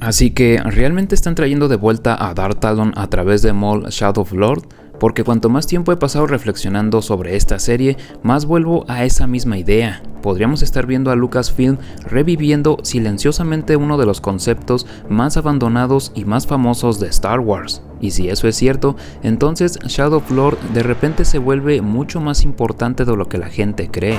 Así que, ¿realmente están trayendo de vuelta a Darth Talon a través de Maul Shadow Lord? Porque cuanto más tiempo he pasado reflexionando sobre esta serie, más vuelvo a esa misma idea. Podríamos estar viendo a Lucasfilm reviviendo silenciosamente uno de los conceptos más abandonados y más famosos de Star Wars. Y si eso es cierto, entonces Shadow Lord de repente se vuelve mucho más importante de lo que la gente cree.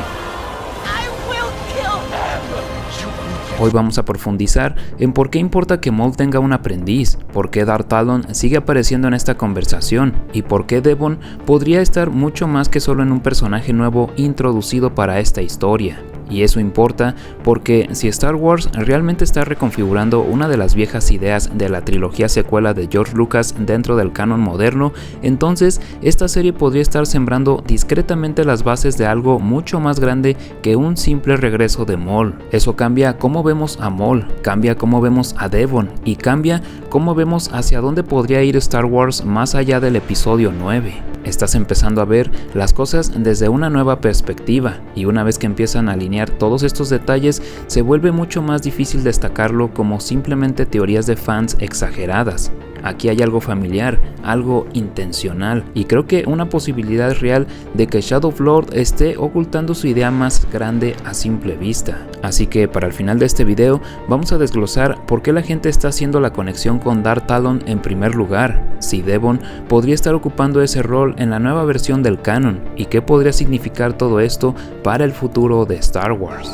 Hoy vamos a profundizar en por qué importa que Maul tenga un aprendiz, por qué Darth Talon sigue apareciendo en esta conversación y por qué Devon podría estar mucho más que solo en un personaje nuevo introducido para esta historia. Y eso importa porque si Star Wars realmente está reconfigurando una de las viejas ideas de la trilogía secuela de George Lucas dentro del canon moderno, entonces esta serie podría estar sembrando discretamente las bases de algo mucho más grande que un simple regreso de Maul. Eso cambia cómo vemos a Maul, cambia cómo vemos a Devon y cambia cómo vemos hacia dónde podría ir Star Wars más allá del episodio 9. Estás empezando a ver las cosas desde una nueva perspectiva y una vez que empiezan a alinear todos estos detalles se vuelve mucho más difícil destacarlo como simplemente teorías de fans exageradas. Aquí hay algo familiar, algo intencional y creo que una posibilidad real de que Shadow Lord esté ocultando su idea más grande a simple vista. Así que para el final de este video vamos a desglosar por qué la gente está haciendo la conexión con Darth Talon en primer lugar, si Devon podría estar ocupando ese rol en la nueva versión del canon y qué podría significar todo esto para el futuro de Star Wars.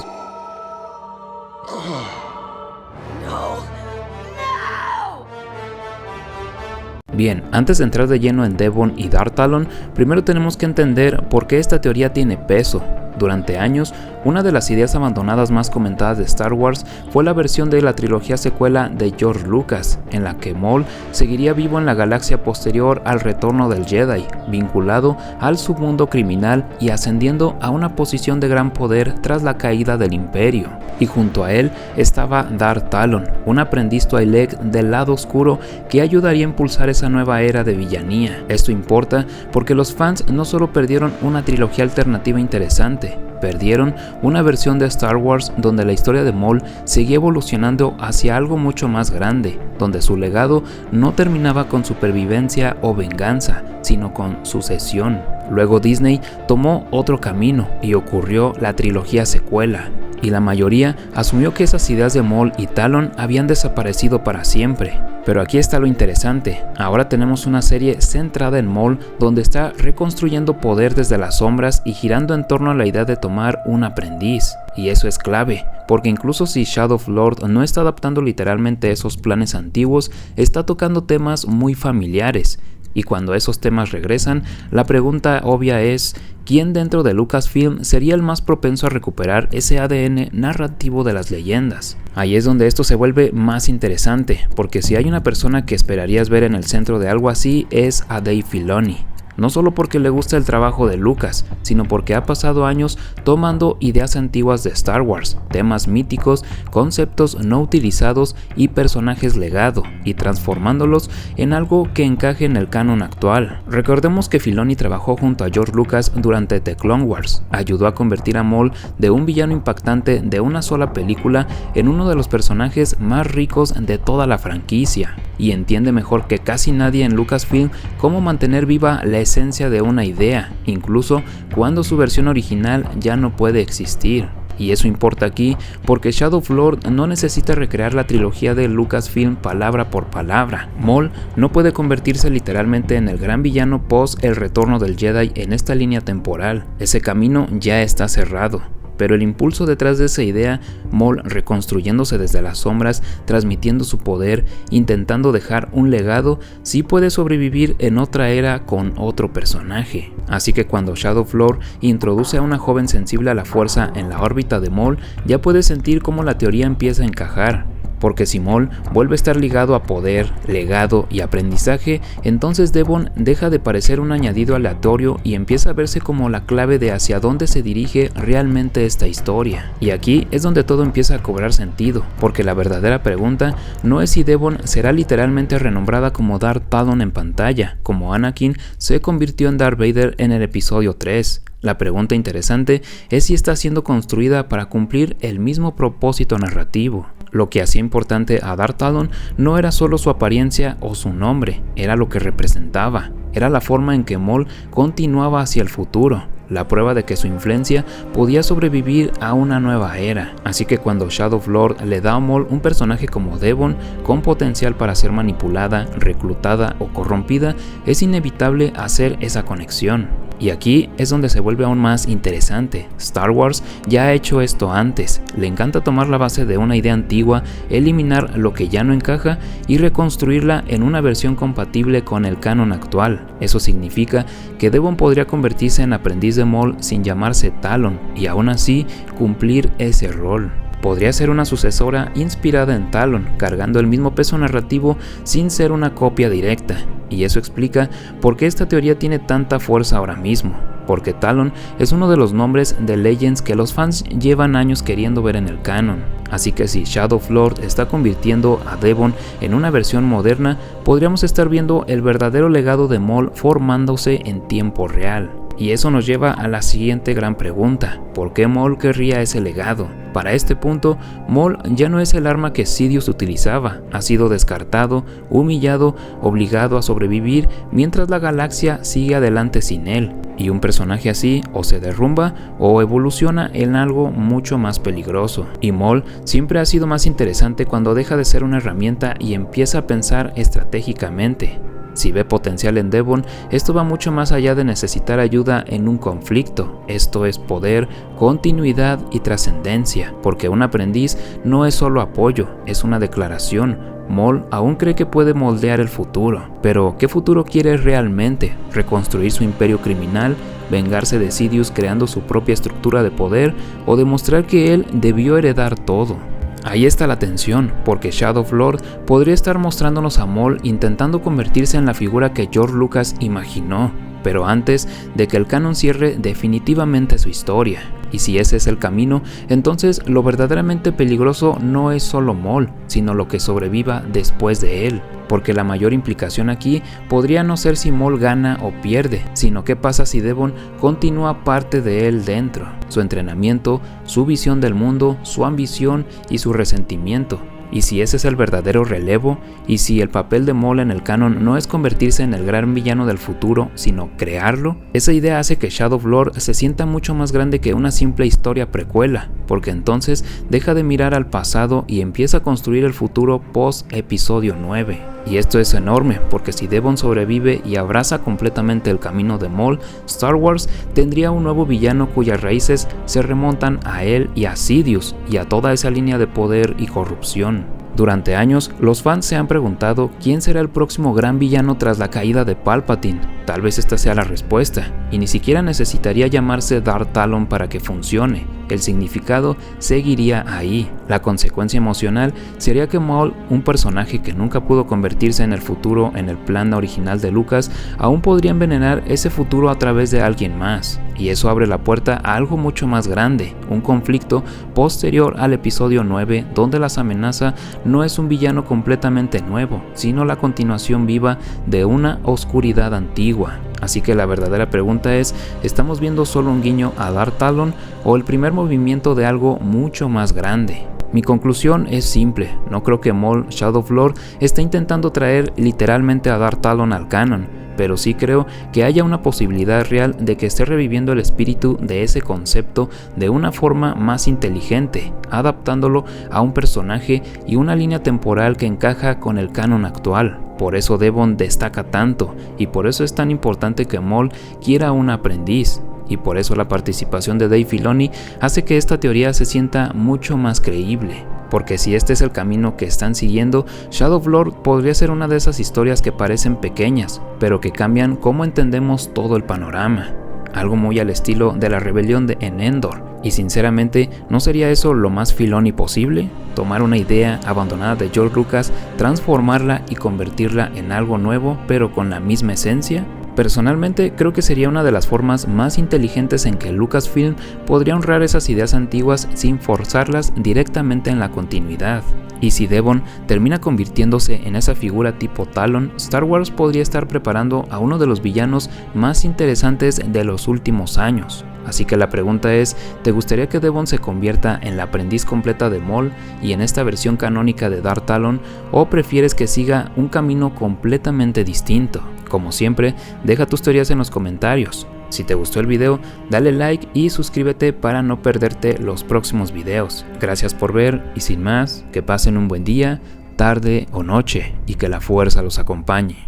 Bien, antes de entrar de lleno en Devon y Darth Talon, primero tenemos que entender por qué esta teoría tiene peso. Durante años, una de las ideas abandonadas más comentadas de Star Wars fue la versión de la trilogía secuela de George Lucas, en la que Maul seguiría vivo en la galaxia posterior al retorno del Jedi, vinculado al submundo criminal y ascendiendo a una posición de gran poder tras la caída del Imperio. Y junto a él estaba Darth Talon, un aprendiz Twi'lek del lado oscuro que ayudaría a impulsar esa nueva era de villanía. Esto importa porque los fans no solo perdieron una trilogía alternativa interesante, perdieron una versión de Star Wars donde la historia de Maul seguía evolucionando hacia algo mucho más grande, donde su legado no terminaba con supervivencia o venganza, sino con sucesión. Luego Disney tomó otro camino y ocurrió la trilogía secuela, y la mayoría asumió que esas ideas de Maul y Talon habían desaparecido para siempre. Pero aquí está lo interesante, ahora tenemos una serie centrada en Maul donde está reconstruyendo poder desde las sombras y girando en torno a la idea de tomar un aprendiz. Y eso es clave, porque incluso si Shadow Lord no está adaptando literalmente esos planes antiguos, está tocando temas muy familiares. Y cuando esos temas regresan, la pregunta obvia es, ¿quién dentro de Lucasfilm sería el más propenso a recuperar ese ADN narrativo de las leyendas? Ahí es donde esto se vuelve más interesante, porque si hay una persona que esperarías ver en el centro de algo así es a Dave Filoni. No solo porque le gusta el trabajo de Lucas, sino porque ha pasado años tomando ideas antiguas de Star Wars, temas míticos, conceptos no utilizados y personajes legado, y transformándolos en algo que encaje en el canon actual. Recordemos que Filoni trabajó junto a George Lucas durante The Clone Wars, ayudó a convertir a Maul de un villano impactante de una sola película en uno de los personajes más ricos de toda la franquicia, y entiende mejor que casi nadie en Lucasfilm cómo mantener viva la esencia de una idea, incluso cuando su versión original ya no puede existir. Y eso importa aquí porque Shadow Lord no necesita recrear la trilogía de Lucasfilm palabra por palabra. Maul no puede convertirse literalmente en el gran villano post el retorno del Jedi en esta línea temporal. Ese camino ya está cerrado. Pero el impulso detrás de esa idea, Maul reconstruyéndose desde las sombras, transmitiendo su poder, intentando dejar un legado, sí puede sobrevivir en otra era con otro personaje. Así que cuando Shadow Lord introduce a una joven sensible a la fuerza en la órbita de Maul, ya puedes sentir cómo la teoría empieza a encajar. Porque si Maul vuelve a estar ligado a poder, legado y aprendizaje, entonces Devon deja de parecer un añadido aleatorio y empieza a verse como la clave de hacia dónde se dirige realmente esta historia. Y aquí es donde todo empieza a cobrar sentido, porque la verdadera pregunta no es si Devon será literalmente renombrada como Darth Talon en pantalla, como Anakin se convirtió en Darth Vader en el episodio 3. La pregunta interesante es si está siendo construida para cumplir el mismo propósito narrativo. lo que hacía importante a Darth Talon no era solo su apariencia o su nombre, era lo que representaba, era la forma en que Maul continuaba hacia el futuro, la prueba de que su influencia podía sobrevivir a una nueva era. Así que cuando Shadow Lord le da a Maul un personaje como Devon, con potencial para ser manipulada, reclutada o corrompida, es inevitable hacer esa conexión. Y aquí es donde se vuelve aún más interesante. Star Wars ya ha hecho esto antes, le encanta tomar la base de una idea antigua, eliminar lo que ya no encaja y reconstruirla en una versión compatible con el canon actual. Eso significa que Devon podría convertirse en aprendiz de Maul sin llamarse Talon y aún así cumplir ese rol. Podría ser una sucesora inspirada en Talon, cargando el mismo peso narrativo sin ser una copia directa, y eso explica por qué esta teoría tiene tanta fuerza ahora mismo, porque Talon es uno de los nombres de Legends que los fans llevan años queriendo ver en el canon. Así que si Shadow Lord está convirtiendo a Devon en una versión moderna, podríamos estar viendo el verdadero legado de Maul formándose en tiempo real. Y eso nos lleva a la siguiente gran pregunta: ¿por qué Maul querría ese legado? Para este punto, Maul ya no es el arma que Sidious utilizaba, ha sido descartado, humillado, obligado a sobrevivir mientras la galaxia sigue adelante sin él, y un personaje así o se derrumba o evoluciona en algo mucho más peligroso. Y Maul siempre ha sido más interesante cuando deja de ser una herramienta y empieza a pensar estratégicamente. Si ve potencial en Devon, esto va mucho más allá de necesitar ayuda en un conflicto. Esto es poder, continuidad y trascendencia, porque un aprendiz no es solo apoyo, es una declaración. Maul aún cree que puede moldear el futuro, pero ¿qué futuro quiere realmente? ¿Reconstruir su imperio criminal? ¿Vengarse de Sidious creando su propia estructura de poder? ¿O demostrar que él debió heredar todo? Ahí está la tensión, porque Shadow Lord podría estar mostrándonos a Maul intentando convertirse en la figura que George Lucas imaginó, pero antes de que el canon cierre definitivamente su historia. Y si ese es el camino, entonces lo verdaderamente peligroso no es solo Maul, sino lo que sobreviva después de él. Porque la mayor implicación aquí podría no ser si Maul gana o pierde, sino qué pasa si Devon continúa parte de él dentro. Su entrenamiento, su visión del mundo, su ambición y su resentimiento. Y si ese es el verdadero relevo, y si el papel de Maul en el canon no es convertirse en el gran villano del futuro, sino crearlo, esa idea hace que Shadow Lord se sienta mucho más grande que una simple historia precuela, porque entonces deja de mirar al pasado y empieza a construir el futuro post episodio 9. Y esto es enorme, porque si Devon sobrevive y abraza completamente el camino de Maul, Star Wars tendría un nuevo villano cuyas raíces se remontan a él y a Sidious, y a toda esa línea de poder y corrupción. Durante años, los fans se han preguntado quién será el próximo gran villano tras la caída de Palpatine. Tal vez esta sea la respuesta, y ni siquiera necesitaría llamarse Darth Talon para que funcione. El significado seguiría ahí. La consecuencia emocional sería que Maul, un personaje que nunca pudo convertirse en el futuro en el plan original de Lucas, aún podría envenenar ese futuro a través de alguien más. Y eso abre la puerta a algo mucho más grande, un conflicto posterior al episodio 9, donde las amenazas no es un villano completamente nuevo, sino la continuación viva de una oscuridad antigua. Así que la verdadera pregunta es, ¿estamos viendo solo un guiño a Darth Talon o el primer movimiento de algo mucho más grande? Mi conclusión es simple, no creo que Maul Shadow Lord esté intentando traer literalmente a Darth Talon al canon, pero sí creo que haya una posibilidad real de que esté reviviendo el espíritu de ese concepto de una forma más inteligente, adaptándolo a un personaje y una línea temporal que encaja con el canon actual. Por eso Devon destaca tanto, y por eso es tan importante que Maul quiera un aprendiz. Y por eso la participación de Dave Filoni hace que esta teoría se sienta mucho más creíble. Porque si este es el camino que están siguiendo, Shadow Lord podría ser una de esas historias que parecen pequeñas, pero que cambian cómo entendemos todo el panorama. Algo muy al estilo de la rebelión en Endor. Y sinceramente, ¿no sería eso lo más Filoni posible? Tomar una idea abandonada de George Lucas, transformarla y convertirla en algo nuevo, pero con la misma esencia. Personalmente creo que sería una de las formas más inteligentes en que Lucasfilm podría honrar esas ideas antiguas sin forzarlas directamente en la continuidad. Y si Devon termina convirtiéndose en esa figura tipo Talon, Star Wars podría estar preparando a uno de los villanos más interesantes de los últimos años. Así que la pregunta es, ¿te gustaría que Devon se convierta en la aprendiz completa de Maul y en esta versión canónica de Darth Talon, o prefieres que siga un camino completamente distinto? Como siempre, deja tus teorías en los comentarios. Si te gustó el video, dale like y suscríbete para no perderte los próximos videos. Gracias por ver y sin más, que pasen un buen día, tarde o noche y que la fuerza los acompañe.